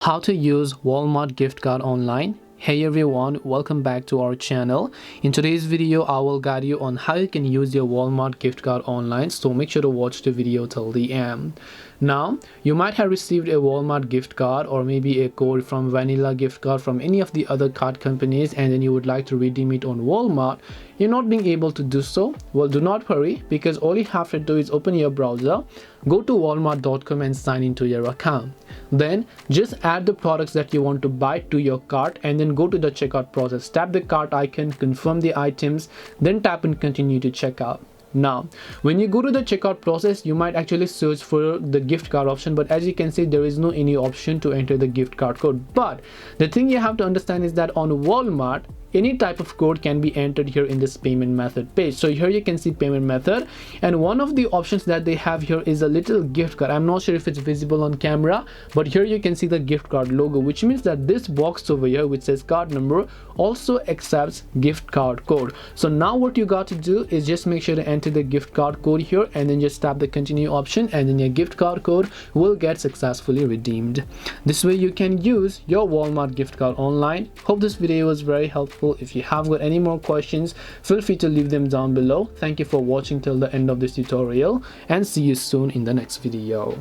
How to use Walmart gift card online. Hey everyone, welcome back to our channel. In today's video I will guide you on how you can use your Walmart gift card online, so make sure to watch the video till the end. Now you might have received a Walmart gift card or maybe a code from Vanilla gift card from any of the other card companies, and then you would like to redeem it on Walmart. You're not being able to do so. Well, do not worry, because all you have to do is open your browser, go to walmart.com and sign into your account. Then just add the products that you want to buy to your cart and then go to the checkout process. Tap the cart icon, confirm the items, then tap and continue to checkout. Now when you go to the checkout process, you might actually search for the gift card option, but as you can see there is no any option to enter the gift card code. But the thing you have to understand is that on Walmart, any type of code can be entered here in this payment method page. So here you can see payment method, and one of the options that they have here is a little gift card. I'm not sure if it's visible on camera, but here you can see the gift card logo, which means that this box over here which says card number also accepts gift card code. So now what you got to do is just make sure to enter the gift card code here and then just tap the continue option, and then your gift card code will get successfully redeemed. This way you can use your Walmart gift card online. Hope this video was very helpful. If you have got any more questions, feel free to leave them down below. Thank you for watching till the end of this tutorial, and see you soon in the next video.